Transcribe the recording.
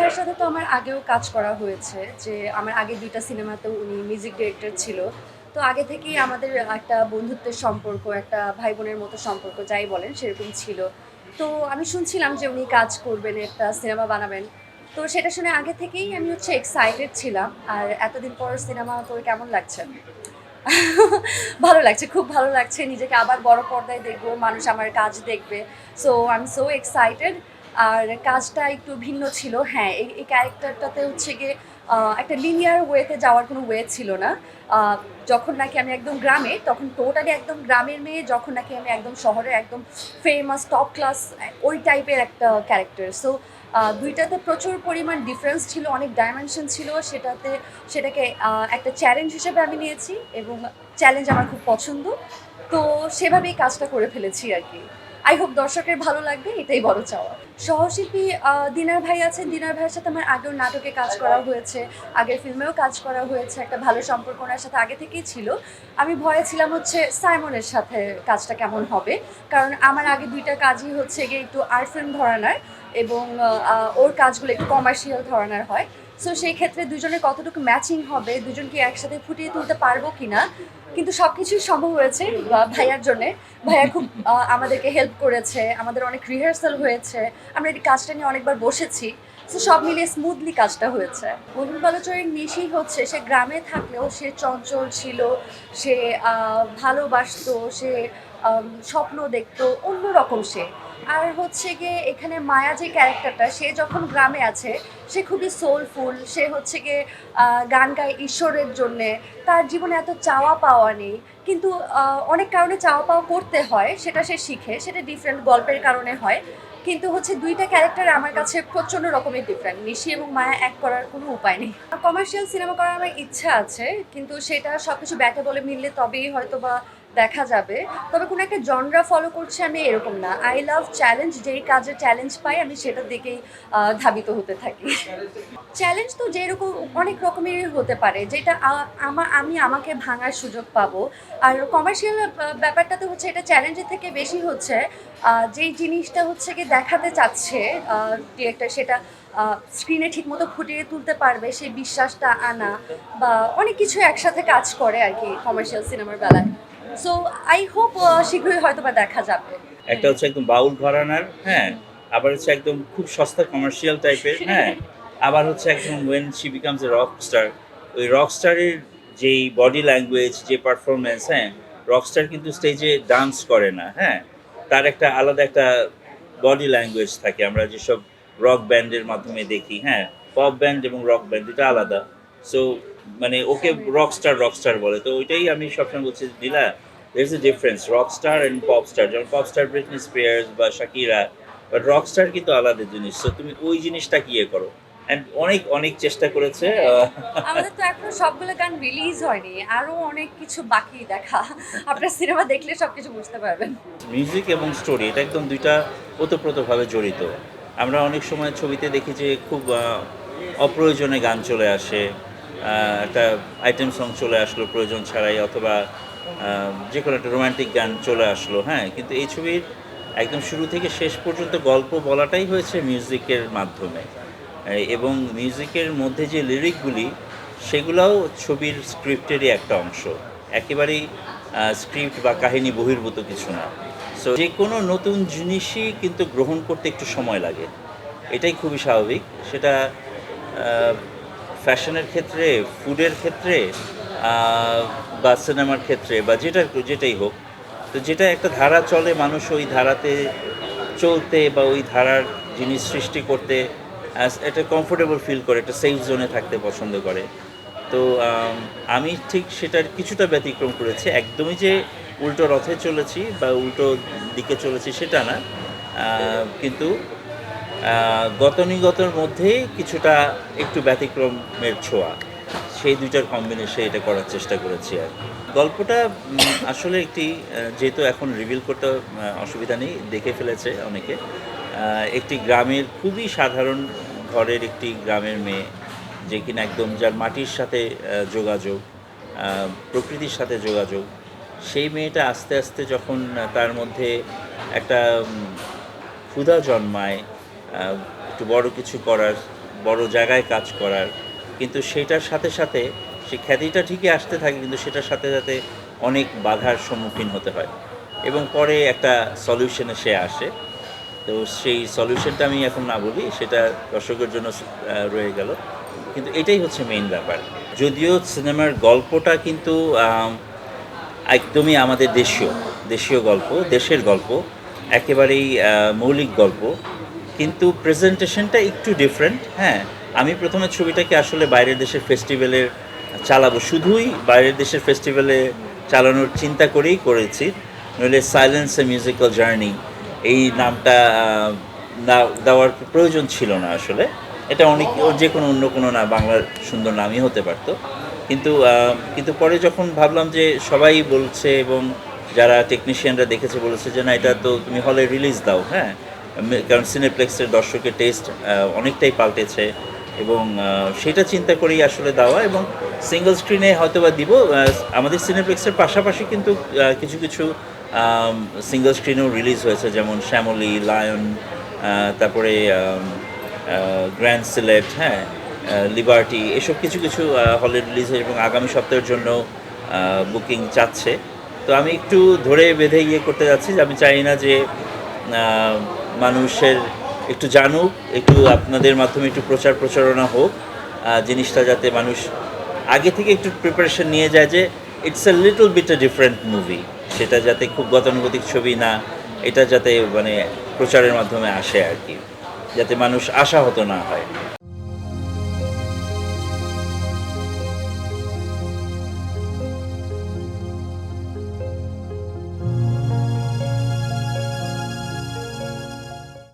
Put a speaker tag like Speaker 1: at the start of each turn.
Speaker 1: ভাইয়ার সাথে তো আমার আগেও কাজ করা হয়েছে, যে আমার আগে ২টা সিনেমাতেও উনি মিউজিক ডিরেক্টর ছিল। তো আগে থেকেই আমাদের একটা বন্ধুত্বের সম্পর্ক, একটা ভাই বোনের মতো সম্পর্ক যাই বলেন সেরকম ছিল। তো আমি শুনছিলাম যে উনি কাজ করবেন, একটা সিনেমা বানাবেন। তো সেটা শুনে আগে থেকেই আমি এক্সাইটেড ছিলাম। আর এতদিন পর সিনেমা করে কেমন লাগছে? ভালো লাগছে, খুব ভালো লাগছে। নিজেকে আবার বড় পর্দায় দেখবো, মানুষ আমার কাজ দেখবে। So I am so excited. আর কাজটা একটু ভিন্ন ছিল। হ্যাঁ, এই ক্যারেক্টারটাতে গিয়ে একটা লিনিয়ার ওয়েতে যাওয়ার কোনো ওয়ে ছিল না। আ যখন নাকি আমি একদম গ্রামে, তখন টোটালি একদম গ্রামের মেয়ে, যখন নাকি আমি একদম শহরের একদম ফেমাস টপ ক্লাস ওই টাইপের একটা ক্যারেক্টার। সো ২ টাতে প্রচুর পরিমাণ ডিফারেন্স ছিল, অনেক ডাইমেনশন ছিল। সেটাকে একটা চ্যালেঞ্জ হিসেবে আমি নিয়েছি এবং চ্যালেঞ্জ আমার খুব পছন্দ। তো সেভাবেই কাজটা করে ফেলেছি আরকি। আই হোপ দর্শকের ভালো লাগবে, এটাই বড় চাওয়া। সহশিল্পী দিনার ভাই আছেন। দিনার ভাইয়ের সাথে আমার আগেও নাটকে কাজ করা হয়েছে, আগের ফিল্মেও কাজ করা হয়েছে। একটা ভালো সম্পর্ক ওনার সাথে আগে থেকেই ছিল। আমি ভয়ে ছিলাম সাইমনের সাথে কাজটা কেমন হবে। কারণ আমার আগে ২ টা কাজই গিয়ে একটু আর্ট ফিল্ম ধরানার এবং ওর কাজগুলো একটু কমার্শিয়াল ধরনের হয়। সো সেই ক্ষেত্রে দুজনের কতটুকু ম্যাচিং হবে, দুজনকে একসাথে ফুটিয়ে তুলতে পারবো কিনা। কিন্তু সব কিছুই সম্ভব হয়েছে ভাইয়ার জন্যে। ভাইয়া খুব আমাদেরকে হেল্প করেছে, আমাদের অনেক রিহার্সাল হয়েছে, আমরা এই কাজটা নিয়ে অনেকবার বসেছি। সো সব মিলিয়ে স্মুথলি কাজটা হয়েছে। বরুণ বালুচরের নিশি সে গ্রামে থাকলেও সে চঞ্চল ছিল, সে ভালোবাসতো, সে স্বপ্ন দেখতো, অন্যরকম সে। আর গিয়ে এখানে মায়া যে ক্যারেক্টারটা, সে যখন গ্রামে আছে সে খুবই সোলফুল। সে গিয়ে গান গায় ঈশ্বরের জন্যে। তার জীবনে এত চাওয়া পাওয়া নেই, কিন্তু অনেক কারণে চাওয়া পাওয়া করতে হয়, সেটা সে শিখে, সেটা ডিফারেন্ট গল্পের কারণে হয়। কিন্তু ২টা ক্যারেক্টার আমার কাছে প্রচণ্ড রকমের ডিফারেন্ট। নিশি এবং মায়া এক করার কোনো উপায় নেই। কমার্শিয়াল সিনেমা করার আমার ইচ্ছা আছে, কিন্তু সেটা সব কিছু ব্যাটে বলে মিললে তবেই হয়তো বা দেখা যাবে। তবে কোনো একটা জনরা ফলো করছি আমি এরকম না। আই লাভ চ্যালেঞ্জ, যেই কাজে চ্যালেঞ্জ পাই আমি সেটার দিকেই ধাবিত হতে থাকি। চ্যালেঞ্জ তো যেরকম অনেক রকমেরই হতে পারে, যেটা আমি আমাকে ভাঙার সুযোগ পাবো। আর কমার্শিয়াল ব্যাপারটাতে এটা চ্যালেঞ্জের থেকে বেশি যেই জিনিসটা গিয়ে দেখাতে চাচ্ছে ডিরেক্টর, সেটা স্ক্রিনে ঠিকমতো ফুটিয়ে তুলতে পারবে, সেই বিশ্বাসটা আনা বা অনেক কিছু একসাথে কাজ করে আর কি কমার্শিয়াল সিনেমার বেলায়। সো আই হোপ শীঘ্রই হয়তো বা দেখা যাবে।
Speaker 2: একটা হচ্ছে একদম বাউল ঘরানার, হ্যাঁ, আবার হচ্ছে একদম খুব সস্তা কমার্শিয়াল টাইপের, হ্যাঁ, আবার হচ্ছে একদম when she becomes a rock star, ওই রক স্টারের যেই বডি ল্যাঙ্গুয়েজ, যে পারফরমেন্স, হ্যাঁ, রকস্টার কিন্তু স্টেজে ডান্স করে না, হ্যাঁ, তার একটা আলাদা একটা বডি ল্যাঙ্গুয়েজ থাকে আমরা যেসব রক ব্যান্ডের মাধ্যমে দেখি, হ্যাঁ, পপ ব্যান্ড এবং রক ব্যান্ড এটা আলাদা। সো মানে ওকে রকস্টার বলে, তো ওইটাই আমি সবসময় বলছি নীলা, there's a difference rockstar and pop star, যেমন পপ স্টার ব্রিটনি স্পিয়ার্স বা শাকিরা, বাট রকস্টার কিন্তু আলাদা জিনিস। সো তুমি ওই জিনিসটা কি করো, অ্যান্ড অনেক অনেক চেষ্টা করেছে
Speaker 1: আমাদের তো এখনো সবগুলো গান রিলিজ হয়নি, আরো অনেক কিছু বাকি দেখা। আপনার সিনেমা দেখলে সবকিছু বুঝতে পারবেন।
Speaker 2: মিউজিক এবং স্টোরি এটা একদম দুইটা ওতপ্রোতভাবে জড়িত। আমরা অনেক সময় ছবিতে দেখি যে খুব অপ্রয়োজনে গান চলে আসে, একটা আইটেম সং চলে আসলো প্রয়োজন ছাড়াই, অথবা যে কোনো একটা রোমান্টিক গান চলে আসলো, হ্যাঁ, কিন্তু এই ছবির একদম শুরু থেকে শেষ পর্যন্ত গল্প বলাটাই হয়েছে মিউজিকের মাধ্যমে। এবং মিউজিকের মধ্যে যে লিরিকগুলি, সেগুলোও ছবির স্ক্রিপ্টেরই একটা অংশ, একেবারেই স্ক্রিপ্ট বা কাহিনী বহির্ভূত কিছু না। সো যে কোনো নতুন জিনিসই কিন্তু গ্রহণ করতে একটু সময় লাগে, এটাই খুবই স্বাভাবিক। সেটা ফ্যাশনের ক্ষেত্রে, ফুডের ক্ষেত্রে, বা সিনেমার ক্ষেত্রে, বা যেটাই হোক। তো যেটা একটা ধারা চলে, মানুষ ওই ধারাতে চলতে বা ওই ধারার জিনিস সৃষ্টি করতে একটা কমফোর্টেবল ফিল করে, একটা সেফ জোনে থাকতে পছন্দ করে। তো আমি ঠিক সেটার কিছুটা ব্যতিক্রম করেছি, একদমই যে উল্টো রথে চলেছি বা উল্টো দিকে চলেছি সেটা না, কিন্তু গতানুগতর মধ্যে কিছুটা একটু ব্যতিক্রমের ছোঁয়া, সেই দুইটার কম্বিনেশনে এটা করার চেষ্টা করেছি আর কি। গল্পটা আসলে একটি যেহেতু এখন রিভিল করতে অসুবিধা নেই, দেখে ফেলেছে অনেকে। একটি গ্রামের খুবই সাধারণ ঘরের একটি গ্রামের মেয়ে, যে কিনা একদম যার মাটির সাথে যোগাযোগ, প্রকৃতির সাথে যোগাযোগ, সেই মেয়েটা আস্তে আস্তে যখন তার মধ্যে একটা ক্ষুধা জন্মায় একটু বড় কিছু করার, বড় জায়গায় কাজ করার, কিন্তু সেটার সাথে সাথে সে খ্যাতিটা ঠিকই আসতে থাকে, কিন্তু সেটার সাথে সাথে অনেক বাধার সম্মুখীন হতে হয় এবং পরে একটা সলিউশনে সে আসে। তো সেই সলিউশনটা আমি এখন না বলি, সেটা দর্শকের জন্য রয়ে গেল, কিন্তু এটাই হচ্ছে মেইন ব্যাপার। যদিও সিনেমার গল্পটা কিন্তু একদমই আমাদের দেশীয় দেশীয় গল্প, দেশের গল্প, একেবারেই মৌলিক গল্প, কিন্তু প্রেজেন্টেশনটা একটু ডিফারেন্ট। হ্যাঁ, আমি প্রথমে ছবিটাকে আসলে বাইরের দেশের ফেস্টিভ্যালের চালাবো, শুধুই বাইরের দেশের ফেস্টিভ্যালে চালানোর চিন্তা করেই করেছি, নইলে সাইলেন্স এ মিউজিক্যাল জার্নি এই নামটা না দেওয়ার প্রয়োজন ছিল না আসলে। এটা অনেক যে কোনো অন্য কোনো না বাংলার সুন্দর নামই হতে পারতো, কিন্তু পরে যখন ভাবলাম যে সবাই বলছে এবং যারা টেকনিশিয়ানরা দেখেছে বলেছে যে না, এটা তো তুমি হলে রিলিজ দাও। হ্যাঁ, কারণ সিনেপ্লেক্সের দর্শকের টেস্ট অনেকটাই পাল্টেছে এবং সেটা চিন্তা করেই আসলে দেওয়া, এবং সিঙ্গল স্ক্রিনে হয়তো বা দিব। আমাদের সিনেপ্লেক্সের পাশাপাশি কিন্তু কিছু কিছু সিঙ্গল স্ক্রিনেও রিলিজ হয়েছে, যেমন শ্যামলী, লায়ন, তারপরে গ্র্যান্ড সিলেট, হ্যাঁ, লিবার্টি, এসব কিছু কিছু হলে রিলিজ হয়েছে এবং আগামী সপ্তাহের জন্য বুকিং চাচ্ছে। তো আমি একটু ধরে বেঁধে ইয়ে করতে যাচ্ছি, যে আমি চাই না যে আহ, মানুষের একটু জানুক, একটু আপনাদের মাধ্যমে একটু প্রচারণা হোক, জিনিসটা যাতে মানুষ আগে থেকে একটু প্রিপারেশন নিয়ে যায় যে it's a little bit a different movie, সেটা যাতে খুব গতানুগতিক ছবি না, এটা যাতে মানে প্রচারের মাধ্যমে আসে আর কি, যাতে মানুষ আশাহত না হয়।